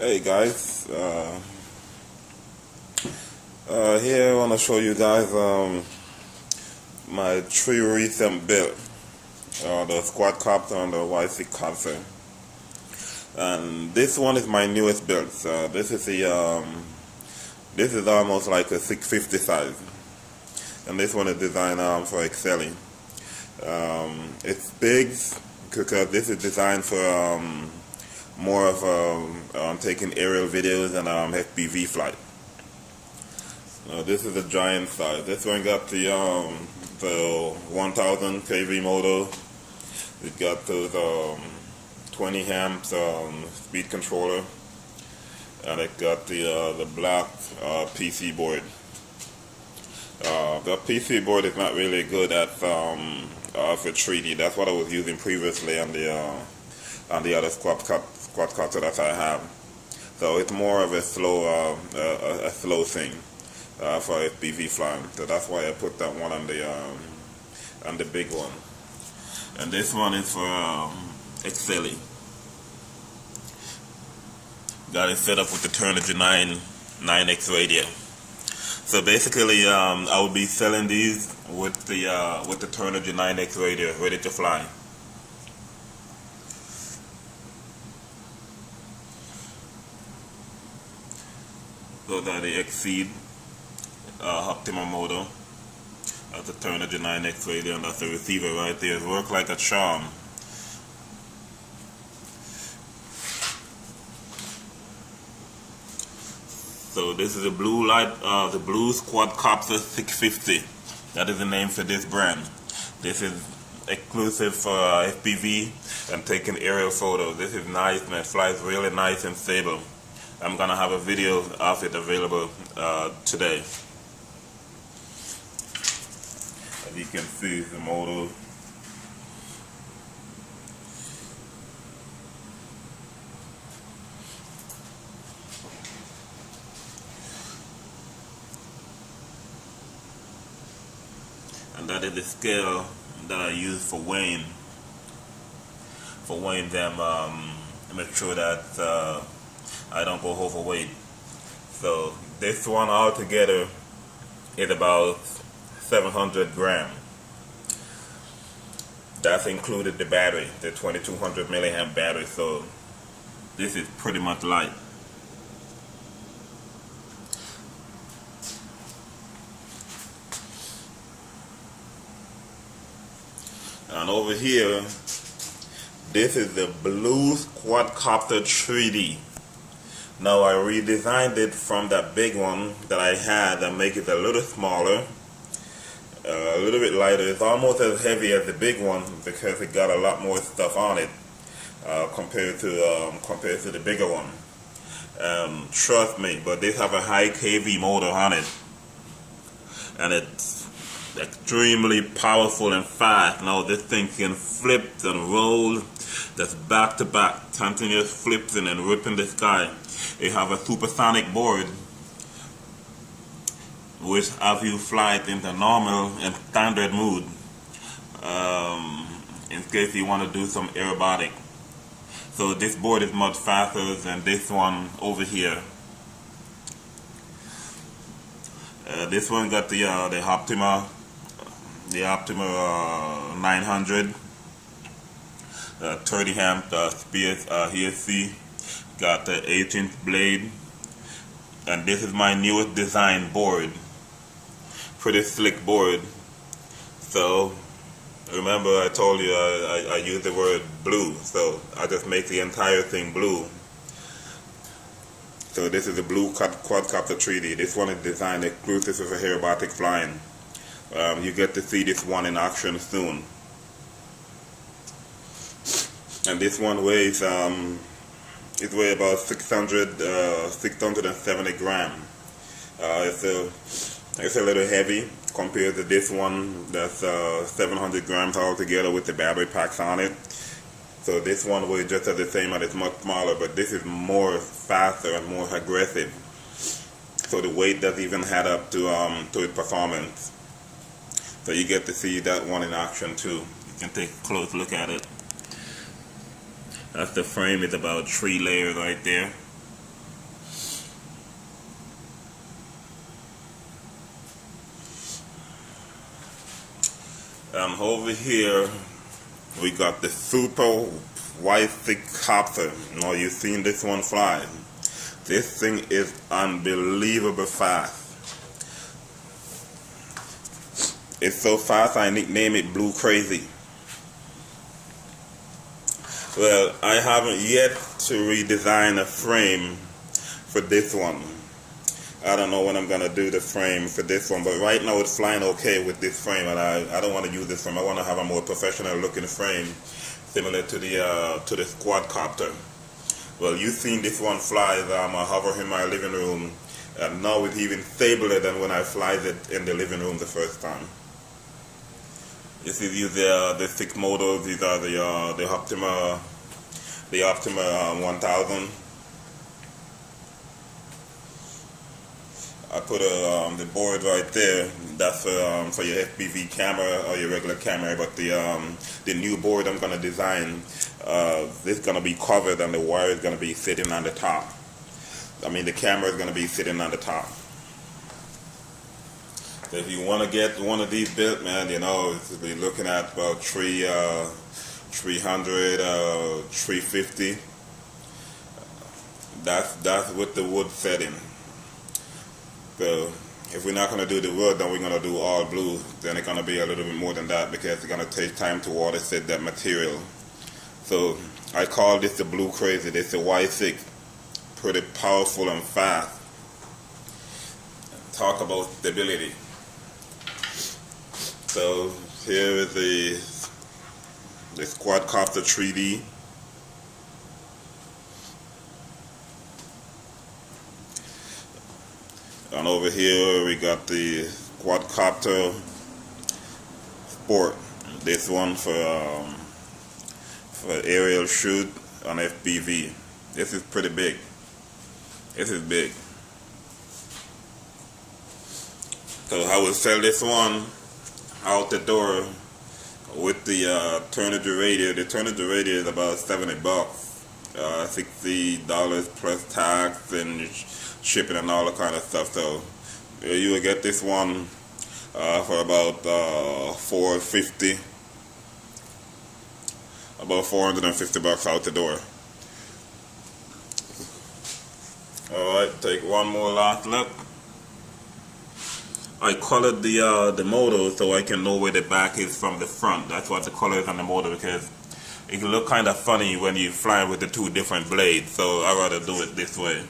Hey guys, here I want to show you guys my three recent build, the Quadcopter and the Quadcopter, and this one is my newest build. So this is this is almost like a 650 size, and this one is designed for excelling. It's big because this is designed for more of taking aerial videos and FPV flight. This is a giant size. This one got the 1000 kV motor. It got those 20 amps speed controller, and it got the black PC board. The PC board is not really good at for 3D. That's what I was using previously on the other quadcopter that I have. So it's more of a slow thing for FPV flying. So that's why I put that one on the big one. And this one is for excelling. Got it set up with the Turnigy 9X radio. So basically, I will be selling these with the Turnigy 9X radio, ready to fly. Those are the Exceed optimal motor. That's the Turnigy 9X radio, and that's the receiver right there. It works like a charm. So this is a blue light, the Blue Quadcopter 650. That is the name for this brand. This is exclusive for FPV and taking aerial photos. This is nice, man. It flies really nice and stable. I'm gonna have a video of it available today. As you can see, the motor. And that is the scale that I use for weighing them, make sure that I don't go overweight. So this one altogether is about 700 grams. That's included the battery, the 2200 milliamp battery. So this is pretty much light. And over here, this is the Blue Quadcopter 3D. Now I redesigned it from that big one that I had and make it a little smaller, a little bit lighter. It's almost as heavy as the big one because it got a lot more stuff on it compared to the bigger one. Trust me, but they have a high kV motor on it, and it's extremely powerful and fast. Now this thing can flip and roll. That's back to back, continuous flips and ripping the sky. They have a supersonic board which have you fly it into normal and standard mode in case you want to do some aerobatic. So this board is much faster than this one over here. This one got the Optima 900, 30 amp ESC, got the 8-inch blade, and this is my newest design board. Pretty slick board. So remember I told you I use the word blue, so I just make the entire thing blue. So this is the Blue Quadcopter 3D. This one is designed exclusive for aerobatic flying. You get to see this one in action soon. And this one weighs it weighs about 670 grams. It's a little heavy compared to this one that's 700 grams altogether with the battery packs on it. So this one weighs just as the same, and it's much smaller, but this is more faster and more aggressive. So the weight doesn't even add up to its performance. So you get to see that one in action too. You can take a close look at it. That's the frame. It's about 3 layers right there. And over here we got the super Quadcopter. Now you've seen this one fly. This thing is unbelievable fast. It's so fast I nickname it Blue Crazy. Well, I haven't yet to redesign a frame for this one. I don't know when I'm gonna do the frame for this one, but right now it's flying okay with this frame, and I don't want to use this frame. I want to have a more professional looking frame, similar to the Quadcopter. Well, you've seen this one fly as I'm hovering in my living room, and now it's even stabler than when I flied it in the living room the first time. This is the 6 motors. These are the Optima 1000. I put the board right there. That's for your FPV camera or your regular camera. But the new board I'm gonna design, this is gonna be covered, and the wire is gonna be sitting on the top. I mean, the camera is gonna be sitting on the top. So if you want to get one of these built, man, you know, you're looking at about 300, 350. That's with the wood setting. So if we're not going to do the wood, then we're going to do all blue. Then it's going to be a little bit more than that, because it's going to take time to water set that material. So I call this the Blue Crazy. This is a Y6. Pretty powerful and fast. Talk about stability. So here is this Quadcopter 3D. And over here we got the Quadcopter Sport. This one for aerial shoot on FPV. This is pretty big. This is big. So I will sell this one out the door with the turner radio. The turner radio is about $70, $60 plus tax and shipping and all that kind of stuff. So you will get this one for about $450, about $450 out the door. All right, take one more last look. I colored the motor so I can know where the back is from the front. That's what the color is on the motor, because it can look kind of funny when you fly with the two different blades. So I rather do it this way.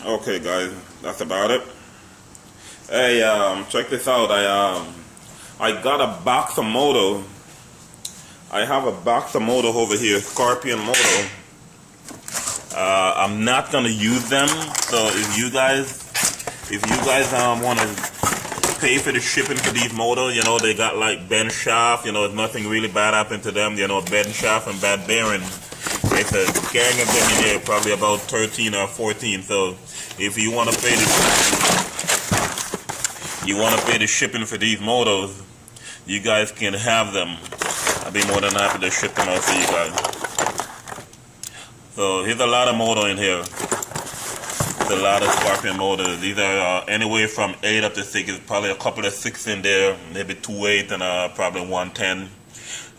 Okay, guys, that's about it. Hey, check this out. I got a box of motor. I have a box of motor over here, Scorpion motor. I'm not gonna use them, so if you guys want to pay for the shipping for these motors, you know, they got like bent shaft, you know, nothing really bad happened to them, you know, bent shaft and bad bearing. It's a gang of them in there, probably about 13 or 14. So if you want to pay the shipping for these motors, you guys can have them. I'll be more than happy to ship them out for you guys. So here's a lot of motor in here. There's a lot of Scorpion motors. These are anywhere from 8 up to 6. There's probably a couple of 6 in there, maybe 2 8 and probably 110,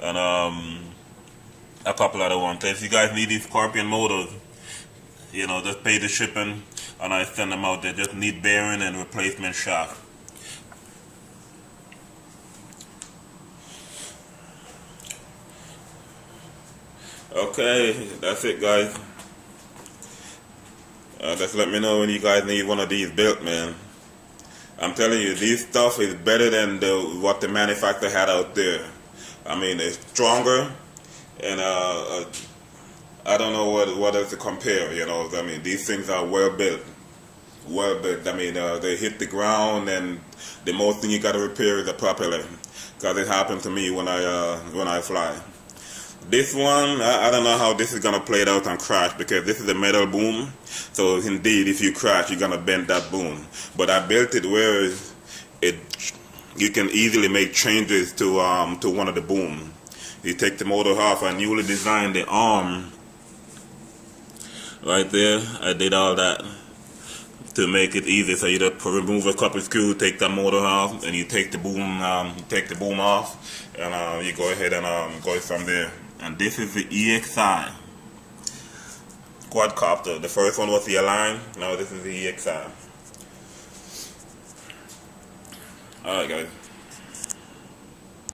and a couple other ones. So if you guys need these Scorpion motors, you know, just pay the shipping and I send them out. They just need bearing and replacement shaft. Okay, that's it, guys. Just let me know when you guys need one of these built, man. I'm telling you, this stuff is better than what the manufacturer had out there. I mean, it's stronger, and I don't know what else to compare. You know, I mean, these things are well built. Well built. I mean, they hit the ground, and the most thing you got to repair is the propeller, because it happened to me when I fly. This one, I don't know how this is going to play it out on crash, because this is a metal boom. So indeed, if you crash, you're going to bend that boom. But I built it where you can easily make changes to one of the boom. You take the motor off. I newly designed the arm right there. I did all that. to make it easy. So you just remove a couple of screws, take the motor off, and you take the boom off, and you go ahead and go from there. And this is the EXI quadcopter. The first one was the Align. Now this is the EXI. Alright guys.